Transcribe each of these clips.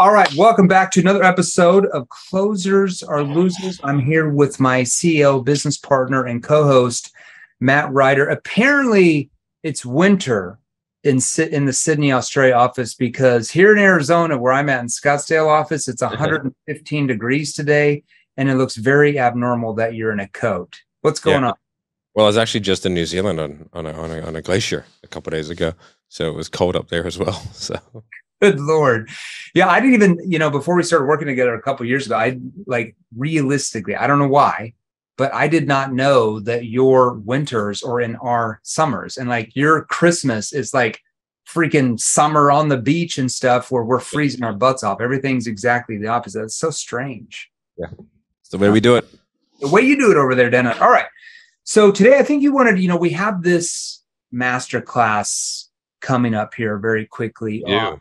All right, welcome back to another episode of Closers Are Losers. I'm here with my CEO, business partner, and co-host, Matt Ryder. Apparently, it's winter in the Sydney, Australia office because here in Arizona, where I'm at in Scottsdale office, it's 115 degrees today, and it looks very abnormal that you're in a coat. What's going on? Well, I was actually just in New Zealand on a glacier a couple of days ago, so it was cold up there as well. So. Good Lord. Yeah, I didn't even, before we started working together a couple of years ago, realistically, I don't know why, but I did not know that your winters are in our summers. And your Christmas is like freaking summer on the beach and stuff where we're freezing our butts off. Everything's exactly the opposite. It's so strange. Yeah, it's the way we do it. The way you do it over there, Dennis. All right. So today I think you wanted, we have this masterclass coming up here very quickly. Yeah.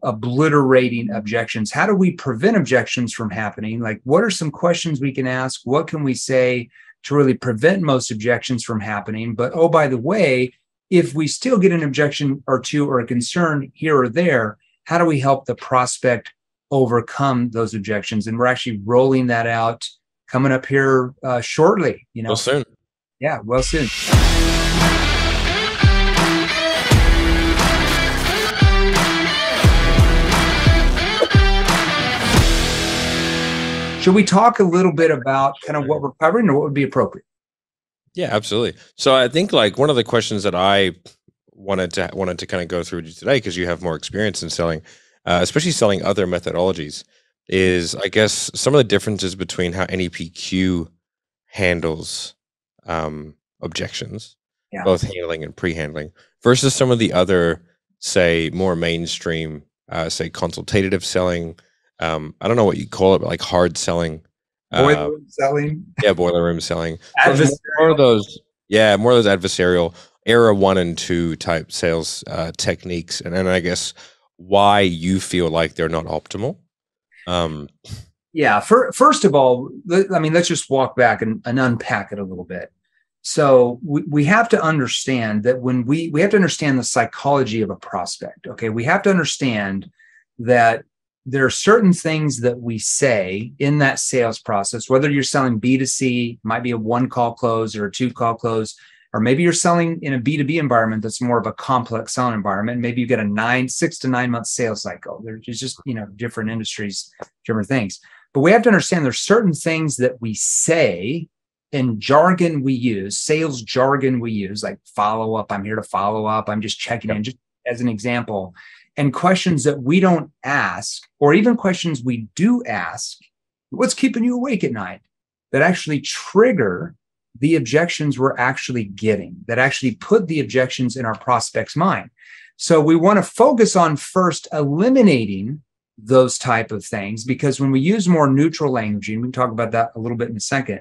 Obliterating objections. How do we prevent objections from happening? What are some questions we can ask? What can we say to really prevent most objections from happening? But, oh, by the way, if we still get an objection or two or a concern here or there, how do we help the prospect overcome those objections? And we're actually rolling that out coming up here shortly. Well soon. Yeah, well soon. Should we talk a little bit about kind of what we're covering or what would be appropriate? Yeah, absolutely. So I think one of the questions that I wanted to kind of go through today, because you have more experience in selling, especially selling other methodologies, is I guess some of the differences between how NEPQ handles objections, both handling and pre-handling, versus some of the other, say, more mainstream, say, consultative selling. I don't know what you call it, but hard selling. Boiler room selling. Yeah, boiler room selling. So more of those adversarial era 1 and 2 type sales techniques. And then I guess why you feel like they're not optimal. First of all, let's just walk back and unpack it a little bit. So we have to understand that when we have to understand the psychology of a prospect. Okay, we have to understand that there are certain things that we say in that sales process, whether you're selling B2C, might be a 1-call close or a 2-call close, or maybe you're selling in a B2B environment that's more of a complex selling environment. Maybe you get a 6 to 9 month sales cycle. There's just, different industries, different things. But we have to understand there's certain things that we say in jargon we use, sales jargon we use, like follow up, I'm here to follow up, I'm just checking in, just as an example. And questions that we don't ask, or even questions we do ask, what's keeping you awake at night, that actually trigger the objections we're actually getting, that actually put the objections in our prospect's mind. So we want to focus on first eliminating those type of things, because when we use more neutral language, and we can talk about that a little bit in a second,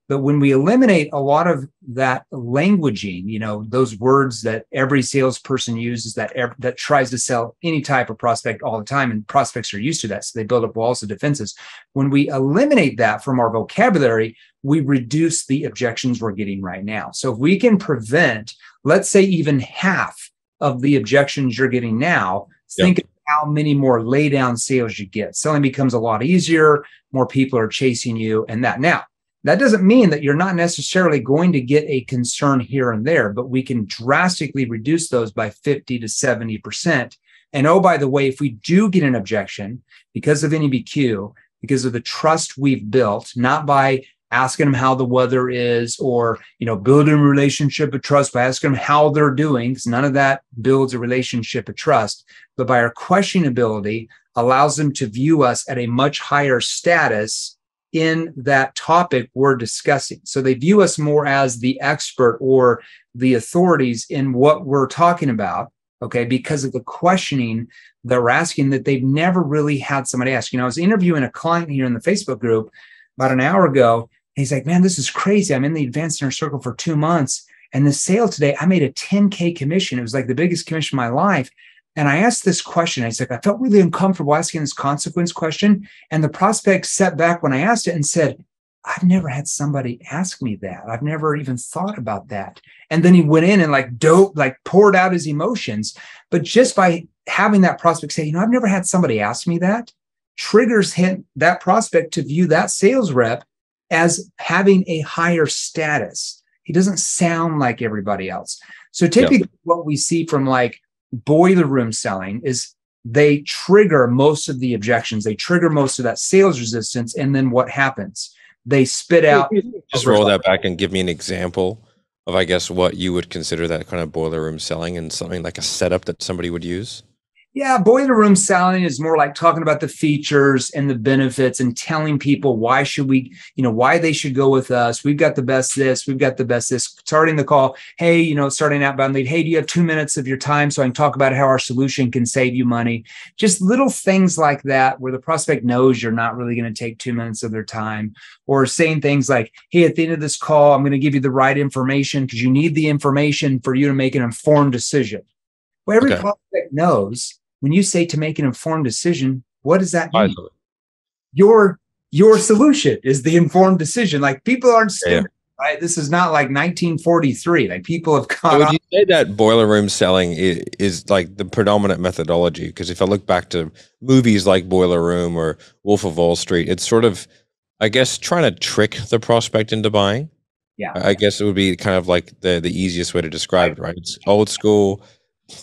but when we eliminate a lot of that languaging, those words that every salesperson uses that tries to sell any type of prospect all the time, and prospects are used to that, so they build up walls of defenses. When we eliminate that from our vocabulary, we reduce the objections we're getting right now. So if we can prevent, let's say, even half of the objections you're getting now, think of how many more lay down sales you get. Selling becomes a lot easier, more people are chasing you, and that. Now, that doesn't mean that you're not necessarily going to get a concern here and there, but we can drastically reduce those by 50 to 70%. And oh, by the way, if we do get an objection because of NEPQ, because of the trust we've built, not by asking them how the weather is or, building a relationship of trust by asking them how they're doing, because none of that builds a relationship of trust, but by our questioning ability allows them to view us at a much higher status in that topic we're discussing. So they view us more as the expert or the authorities in what we're talking about, okay, because of the questioning that we're asking that they've never really had somebody ask. I was interviewing a client here in the Facebook group about an hour ago, and he's like, man, this is crazy. I'm in the advanced inner circle for 2 months, and the sale today, I made a 10K commission. It was like the biggest commission of my life. And I asked this question. I said, I felt really uncomfortable asking this consequence question. And the prospect sat back when I asked it and said, I've never had somebody ask me that. I've never even thought about that. And then he went in and poured out his emotions. But just by having that prospect say, I've never had somebody ask me that, triggers that prospect to view that sales rep as having a higher status. He doesn't sound like everybody else. So typically what we see from like boiler room selling is they trigger most of the objections. They trigger most of that sales resistance. And then what happens? They spit out. Just roll that back and give me an example of, I guess, what you would consider that kind of boiler room selling and something like a setup that somebody would use. Yeah, boiler room selling is more like talking about the features and the benefits and telling people why should we, why they should go with us. We've got the best this, we've got the best this. Starting the call, hey, starting outbound lead, hey, do you have 2 minutes of your time so I can talk about how our solution can save you money? Just little things like that where the prospect knows you're not really going to take 2 minutes of their time, or saying things like, hey, at the end of this call, I'm going to give you the right information because you need the information for you to make an informed decision. Well, every prospect knows when you say to make an informed decision, what does that mean? Your solution is the informed decision. Like, people aren't stupid, right? This is not like 1943. Like, people have gone. So would you say that boiler room selling is like the predominant methodology? Because if I look back to movies like Boiler Room or Wolf of Wall Street, it's sort of, I guess, trying to trick the prospect into buying. Yeah, I guess it would be kind of like the easiest way to describe it, right? It's old school.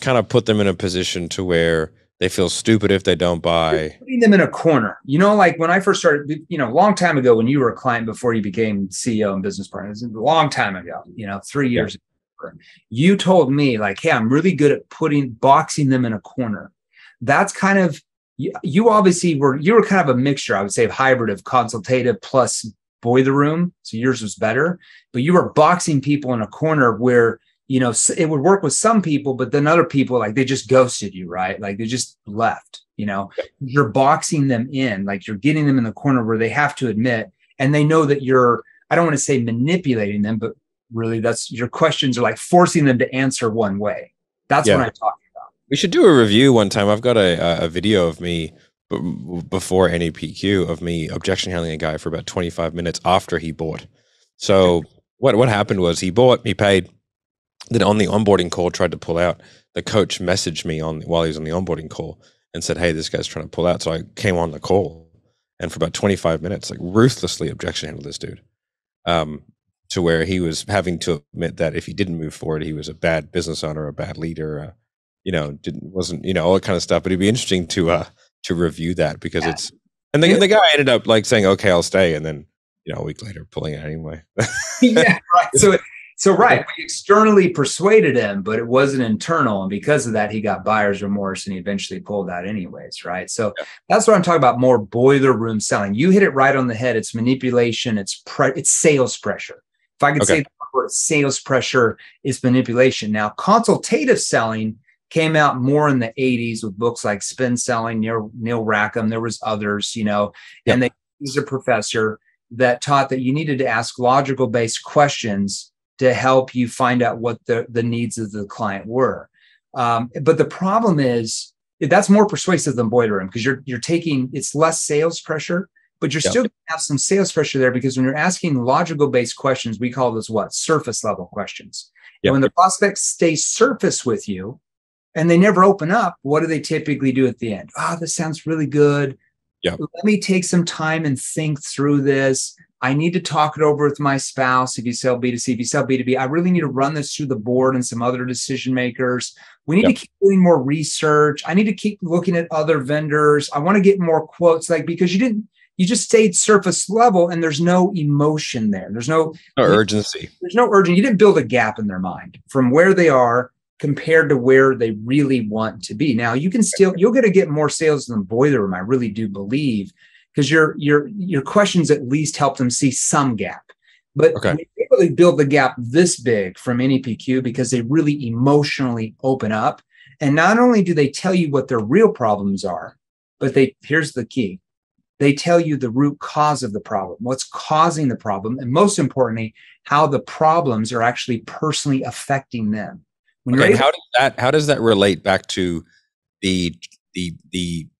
Kind of put them in a position to where they feel stupid if they don't buy. Putting them in a corner. Like when I first started, a long time ago, when you were a client before you became CEO and business partner, a long time ago, 3 years ago, you told me like, hey, I'm really good at boxing them in a corner. That's kind of, you obviously you were kind of a mixture, I would say, of hybrid of consultative plus boiler room. So yours was better, but you were boxing people in a corner where it would work with some people, but then other people, like, they just ghosted you, right? Like, they just left, you're boxing them in, like, you're getting them in the corner where they have to admit, and they know that I don't want to say manipulating them, but really that's your questions are like forcing them to answer one way. That's what I'm talking about. We should do a review one time. I've got a video of me before NEPQ of me objection handling a guy for about 25 minutes after he bought. So what happened was he bought, he paid. Then on the onboarding call, tried to pull out. The coach messaged me while he was on the onboarding call and said, hey, this guy's trying to pull out. So I came on the call, and for about 25 minutes, like, ruthlessly objection handled this dude, to where he was having to admit that if he didn't move forward, he was a bad business owner, a bad leader, wasn't all that kind of stuff. But it'd be interesting to review that, because it's, and the guy ended up like saying, okay, I'll stay. And then, a week later pulling it anyway. Yeah, right. So right, we externally persuaded him, but it wasn't internal. And because of that, he got buyer's remorse and he eventually pulled out anyways, right? So that's what I'm talking about, more boiler room selling. You hit it right on the head. It's manipulation. It's sales pressure. If I could say the word sales pressure is manipulation. Now, consultative selling came out more in the 80s with books like Spin Selling, Neil Rackham. There was others, and he's a professor that taught that you needed to ask logical based questions to help you find out what the needs of the client were. But the problem is that's more persuasive than boiler room, because you're taking, it's less sales pressure, but you're still going to have some sales pressure there, because when you're asking logical based questions, we call those surface level questions. And when the prospects stay surface with you and they never open up, what do they typically do at the end? Oh, this sounds really good. Let me take some time and think through this. I need to talk it over with my spouse. If you sell B2C, if you sell B2B, I really need to run this through the board and some other decision makers. We need to keep doing more research. I need to keep looking at other vendors. I want to get more quotes, because you just stayed surface level and there's no emotion there. There's no urgency. There's no urgency. You didn't build a gap in their mind from where they are compared to where they really want to be. Now, you'll get to get more sales than boiler room. I really do believe, because your questions at least help them see some gap. But they really build the gap this big from NEPQ because they really emotionally open up. And not only do they tell you what their real problems are, but here's the key. They tell you the root cause of the problem, what's causing the problem, and most importantly, how the problems are actually personally affecting them. How does that relate back to the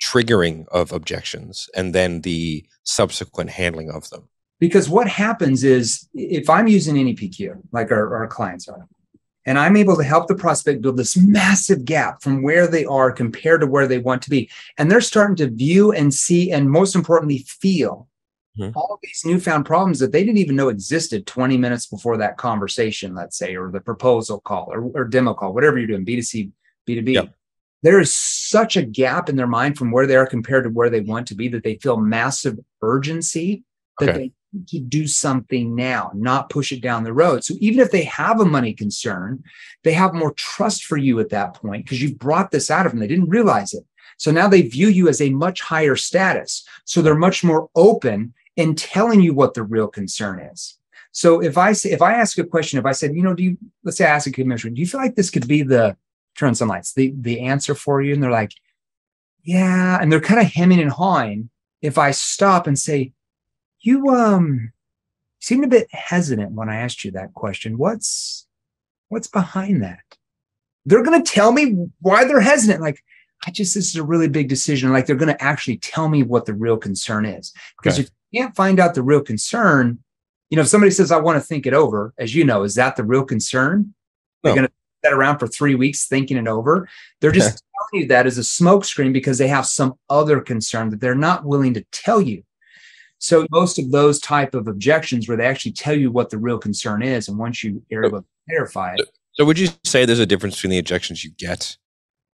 triggering of objections and then the subsequent handling of them? Because what happens is, if I'm using NEPQ, like our clients are, And I'm able to help the prospect build this massive gap from where they are compared to where they want to be. And they're starting to view and see, and most importantly, feel all of these newfound problems that they didn't even know existed 20 minutes before that conversation, let's say, or the proposal call or demo call, whatever you're doing, B2C, B2B. Yep. There is such a gap in their mind from where they are compared to where they want to be that they feel massive urgency that they need to do something now, not push it down the road. So even if they have a money concern, they have more trust for you at that point because you've brought this out of them. They didn't realize it. So now they view you as a much higher status. So they're much more open in telling you what the real concern is. So if I ask a question, if I said, let's say I ask a commissioner, do you feel like this could be turn on some lights, the answer for you? And they're like, yeah. And they're kind of hemming and hawing. If I stop and say, you seemed a bit hesitant when I asked you that question. What's behind that? They're going to tell me why they're hesitant. Like, this is a really big decision. Like, they're going to actually tell me what the real concern is. Because if you can't find out the real concern, if somebody says, I want to think it over, as you know, is that the real concern? They're going to sit around for 3 weeks thinking it over. They're just telling you that as a smokescreen because they have some other concern that they're not willing to tell you. So most of those type of objections where they actually tell you what the real concern is, and once you are able to clarify it. So would you say there's a difference between the objections you get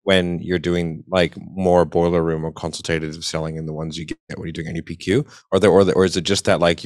when you're doing like more boiler room or consultative selling and the ones you get when you're doing NEPQ, or is it just that like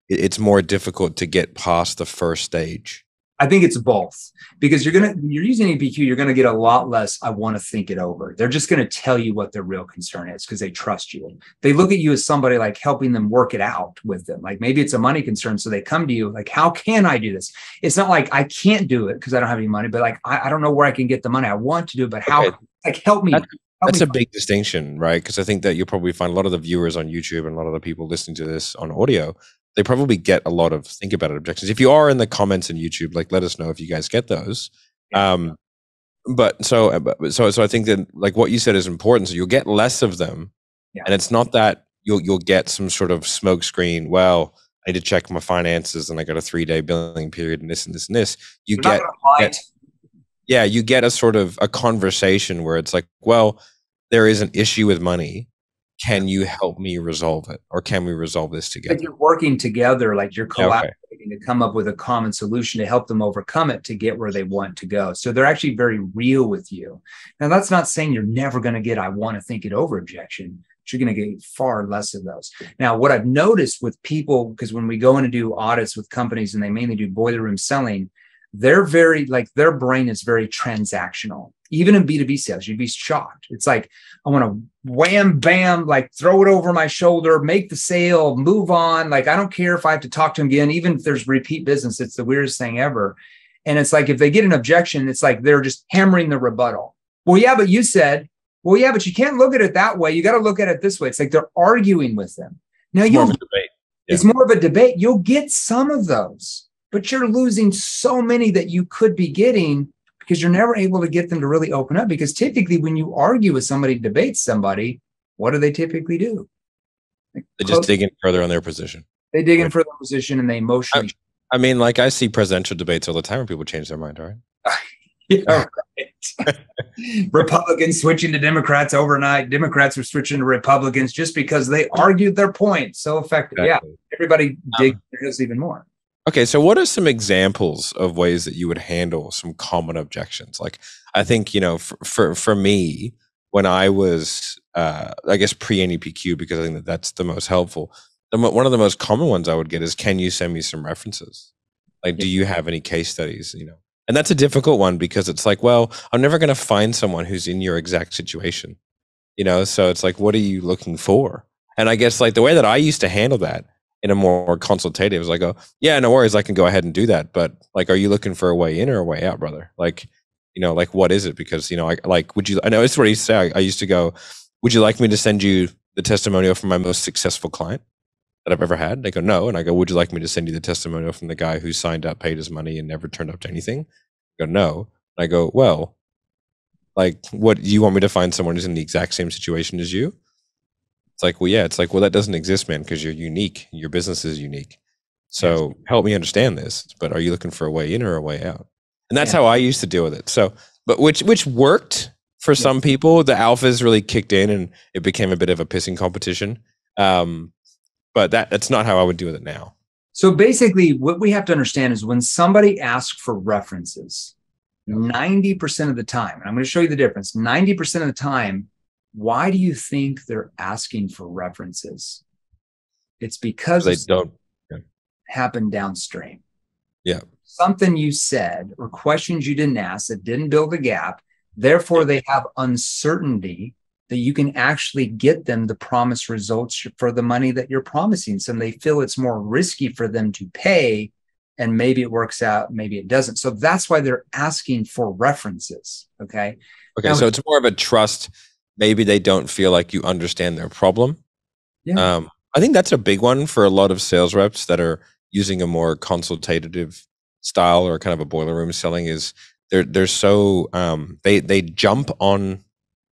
it's more difficult to get past the first stage? I think it's both, because you're using NEPQ, you're going to get a lot less. I want to think it over. They're just going to tell you what their real concern is because they trust you. They look at you as somebody like helping them work it out with them. Like maybe it's a money concern. So they come to you like, how can I do this? It's not like I can't do it because I don't have any money, but like, I don't know where I can get the money. I want to do it, but how, like, help me. That's a big distinction, right? Because I think that you'll probably find a lot of the viewers on YouTube and a lot of the people listening to this on audio, they probably get a lot of think about it objections. If you are in the comments in YouTube, like let us know if you guys get those. But so I think that like what you said is important. So you'll get less of them, and it's not that you'll get some sort of smoke screen. Well, I need to check my finances, and I got a 3-day billing period, and this and this and this. You get a sort of a conversation where it's like, well, there is an issue with money. Can you help me resolve it? Or can we resolve this together? Like you're working together, like you're collaborating to come up with a common solution to help them overcome it to get where they want to go. So they're actually very real with you. Now, that's not saying you're never going to get, I want to think it over objection. You're going to get far less of those. Now, what I've noticed with people, because when we go in and do audits with companies and they mainly do boiler room selling, they're very like their brain is very transactional. Even in B2B sales, you'd be shocked. It's like, I want to wham, bam, like throw it over my shoulder, make the sale, move on. Like, I don't care if I have to talk to them again, even if there's repeat business. It's the weirdest thing ever. And it's like, if they get an objection, it's like they're just hammering the rebuttal. Well, yeah, but you said, well, yeah, but you can't look at it that way. You got to look at it this way. It's like they're arguing with them. Now, it's more of a debate. You'll get some of those, but you're losing so many that you could be getting because you're never able to get them to really open up. Because typically when you argue with somebody, debate somebody, what do they typically do? They just dig in further on their position. They dig in further position and they emotionally. I mean, like I see presidential debates all the time where people change their mind, right? Yeah, right. Republicans switching to Democrats overnight. Democrats are switching to Republicans just because they argued their point so effective. Exactly. Yeah, everybody digs this even more. Okay, so what are some examples of ways that you would handle some common objections? Like, I think, for me, when I was, I guess, pre-NEPQ, because I think that's the most helpful, one of the most common ones I would get is, can you send me some references? Like, do you have any case studies, And that's a difficult one because it's like, well, I'm never going to find someone who's in your exact situation, So it's like, what are you looking for? And I guess like the way that I used to handle that in a more consultative is like, oh, yeah, no worries, I can go ahead and do that. But like, are you looking for a way in or a way out, brother? Like, like what is it? Because, I know it's what he said. I used to go, would you like me to send you the testimonial from my most successful client that I've ever had? They go, no. And I go, would you like me to send you the testimonial from the guy who signed up, paid his money and never turned up to anything? I go, no. And I go, well, like, what do you want me to find someone who's in the exact same situation as you? It's like, well, yeah, it's like, well, that doesn't exist, man, because you're unique. Your business is unique. So help me understand this. But are you looking for a way in or a way out? And that's how I used to deal with it. So, but which worked for some people. The alphas really kicked in and it became a bit of a pissing competition. But that's not how I would do with it now. So basically what we have to understand is when somebody asks for references, 90% of the time, and I'm going to show you the difference, 90% of the time, why do you think they're asking for references? It's because they don't happen downstream. Yeah. Something you said or questions you didn't ask that didn't build a gap. Therefore, they have uncertainty that you can actually get them the promised results for the money that you're promising. So they feel it's more risky for them to pay, and maybe it works out, maybe it doesn't. So that's why they're asking for references. Okay. Okay. Now, so it's more of a trust. Maybe they don't feel like you understand their problem. Yeah. I think that's a big one for a lot of sales reps that are using a more consultative style or kind of a boiler room selling. Is they're so they jump on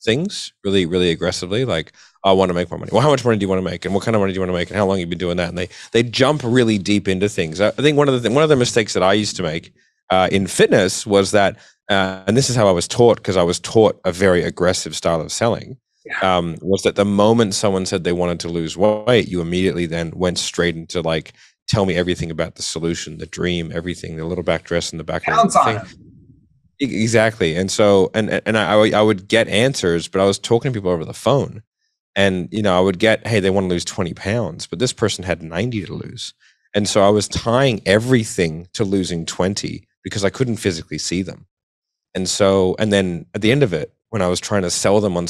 things really, really aggressively. Like, I want to make more money. Well, how much money do you want to make? And what kind of money do you want to make? And how long have you been doing that? And they jump really deep into things. I think one of the mistakes that I used to make in fitness was that, and this is how I was taught, because I was taught a very aggressive style of selling, was that the moment someone said they wanted to lose weight, you immediately then went straight into like, tell me everything about the solution, the dream, everything, the little back dress in the back. Pounce on them. Exactly. And so, and I would get answers, but I was talking to people over the phone, and, you know, I would get, hey, they want to lose 20 pounds, but this person had 90 to lose. And so I was tying everything to losing 20 because I couldn't physically see them. And so, and then at the end of it, when I was trying to sell them on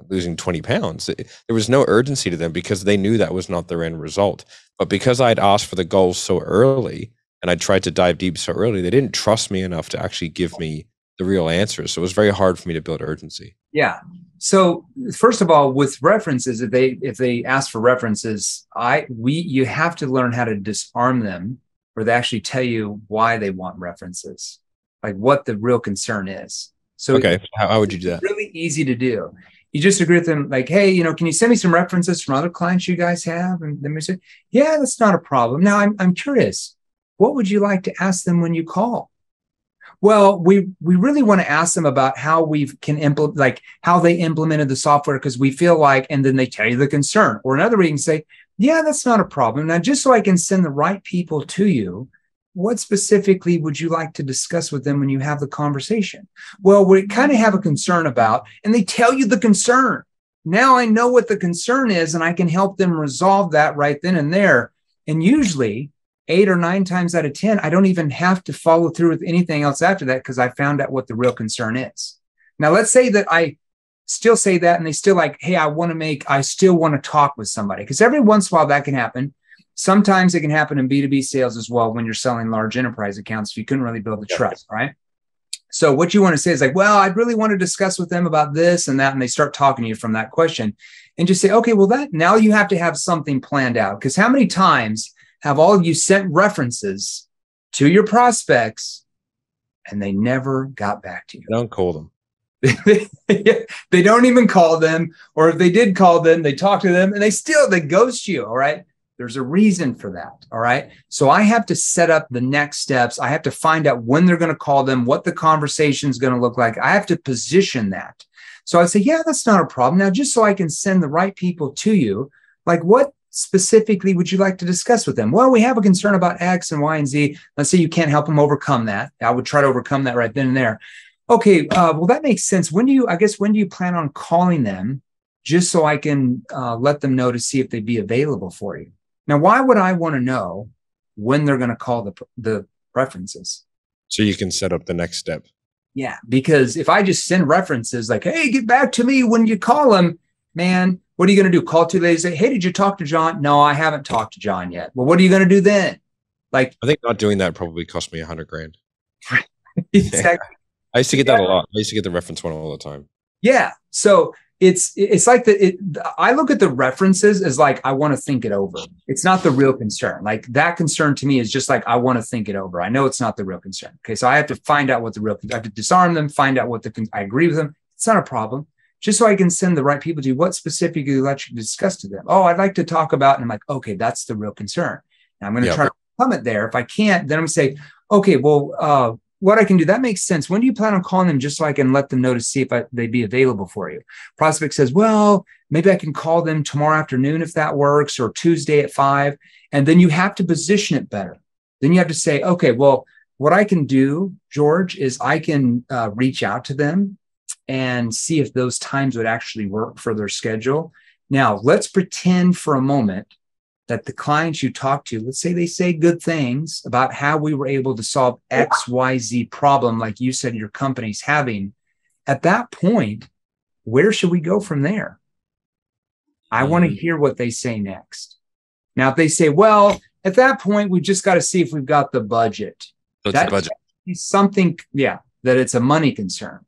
losing 20 pounds, there was no urgency to them because they knew that was not their end result. But because I'd asked for the goals so early and I tried to dive deep so early, they didn't trust me enough to actually give me the real answers. So it was very hard for me to build urgency. Yeah. So first of all, with references, if they ask for references, you have to learn how to disarm them, or they actually tell you why they want references, like what the real concern is. So okay, how would you do that? It's really easy to do. You just agree with them, like, hey, you know, can you send me some references from other clients you guys have? And then we say, yeah, that's not a problem. Now I'm curious, what would you like to ask them when you call? Well, we really want to ask them about how we can implement, like how they implemented the software, because we feel like, and then they tell you the concern. Or another way you can say, yeah, that's not a problem. Now, just so I can send the right people to you, what specifically would you like to discuss with them when you have the conversation? Well, we kind of have a concern about, and they tell you the concern. Now I know what the concern is, and I can help them resolve that right then and there. And usually 8 or 9 times out of 10, I don't even have to follow through with anything else after that, because I found out what the real concern is. Now, let's say that I still say that and they still like, hey, I still want to talk with somebody, because every once in a while that can happen. Sometimes it can happen in B2B sales as well when you're selling large enterprise accounts if you couldn't really build the trust, right? So what you want to say is like, well, I'd really want to discuss with them about this and that. And they start talking to you from that question, and just say, okay, well, now you have to have something planned out. Because how many times have all of you sent references to your prospects and they never got back to you? Don't call them. They don't even call them. Or if they did call them, they talk to them and they ghost you. All right. There's a reason for that. All right. So I have to set up the next steps. I have to find out when they're going to call them, what the conversation is going to look like. I have to position that. So I say, yeah, that's not a problem. Now, just so I can send the right people to you, like what specifically would you like to discuss with them? Well, we have a concern about X and Y and Z. Let's say you can't help them overcome that. I would try to overcome that right then and there. Okay. Well, that makes sense. When do you plan on calling them, just so I can let them know to see if they'd be available for you? Now, why would I want to know when they're going to call the references? So you can set up the next step. Yeah, because if I just send references like, hey, get back to me when you call them, man, what are you going to do? Call 2 days, say, hey, did you talk to John? No, I haven't talked to John yet. Well, what are you going to do then? Like, I think not doing that probably cost me $100,000. Exactly. I used to get that a lot. I used to get the reference one all the time. Yeah. So it's like I look at the references as like, I want to think it over. It's not the real concern. Like that concern to me is just like, I want to think it over. I know it's not the real concern. Okay. So I have to find out what I have to disarm them, find out I agree with them. It's not a problem. Just so I can send the right people to you. What specifically would you discuss to them? Oh, I'd like to talk about, and I'm like, okay, that's the real concern. And I'm going to try to overcome it there. If I can't, then I'm going to say, okay, well, what I can do, that makes sense. When do you plan on calling them, just so I can let them know to see if they'd be available for you? Prospect says, well, maybe I can call them tomorrow afternoon if that works, or Tuesday at 5. And then you have to position it better. Then you have to say, okay, well, what I can do, George, is I can reach out to them and see if those times would actually work for their schedule. Now, let's pretend for a moment that the clients you talk to, let's say they say good things about how we were able to solve XYZ problem, like you said your company's having. At that point, where should we go from there? I want to hear what they say next. Now, if they say, well, at that point, we just got to see if we've got the budget. That's the budget. Something, that it's a money concern.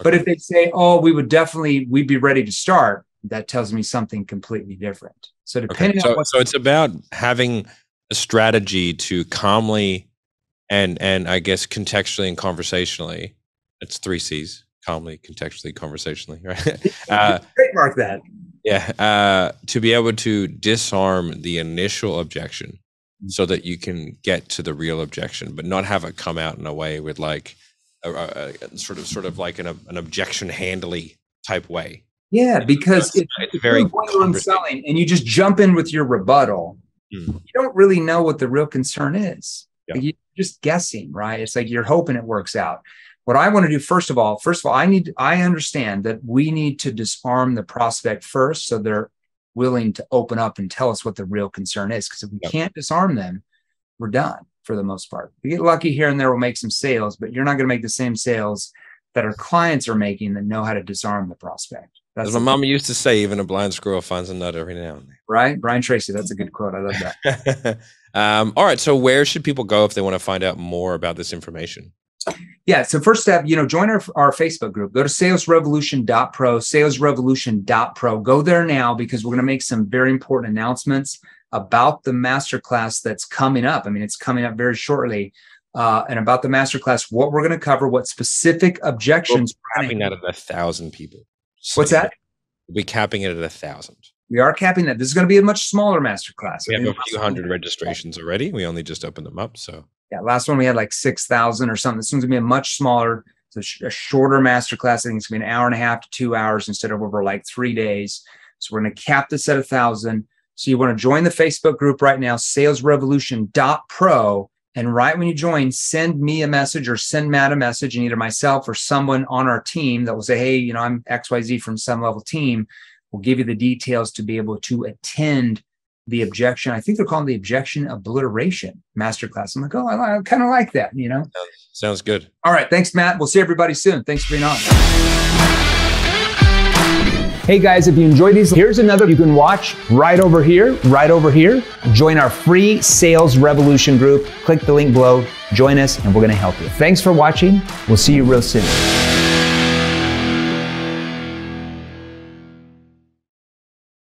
Okay. But if they say, oh, we'd be ready to start, that tells me something completely different. So depending on so it's about having a strategy to calmly and I guess contextually and conversationally. It's 3 C's: calmly, contextually, conversationally, right? Trademark that. Yeah. To be able to disarm the initial objection so that you can get to the real objection, but not have it come out in a way with like a sort of like an objection handily type way. Yeah, because it's very selling and you just jump in with your rebuttal, you don't really know what the real concern is. Yeah. Like, you're just guessing, right? It's like you're hoping it works out. What I want to do, first of all, I understand that we need to disarm the prospect first, so they're willing to open up and tell us what the real concern is. Because if we can't disarm them, we're done for the most part. We get lucky here and there, we'll make some sales, but you're not going to make the same sales that our clients are making that know how to disarm the prospect. As my mom used to say, even a blind squirrel finds a nut every now and then. Right? Brian Tracy, that's a good quote. I love that. All right. So where should people go if they want to find out more about this information? Yeah. So first step, join our Facebook group. Go to salesrevolution.pro, salesrevolution.pro. Go there now, because we're going to make some very important announcements about the masterclass that's coming up. I mean, it's coming up very shortly. And about the masterclass, what we're going to cover, what specific objections. We're capping that at 1,000 people. So what's that? We'll be capping it at 1,000. We are capping that. This is going to be a much smaller masterclass. We have a few hundred registrations already. We only just opened them up. So yeah, last one we had like 6,000 or something. This one's going to be a much smaller, it's a shorter masterclass. I think it's going to be 1.5 hours to 2 hours instead of over like 3 days. So we're going to cap this at 1,000. So you want to join the Facebook group right now, salesrevolution.pro. And right when you join, send me a message or send Matt a message, and either myself or someone on our team that will say, hey, I'm XYZ from some level team. We'll give you the details to be able to attend the objection. I think they're calling the objection obliteration masterclass. I'm like, oh, I kind of like that, Sounds good. All right. Thanks, Matt. We'll see everybody soon. Thanks for being on. Hey guys, if you enjoyed these, here's another you can watch right over here. Join our free Sales Revolution group. Click the link below, join us, and we're going to help you. Thanks for watching. We'll see you real soon.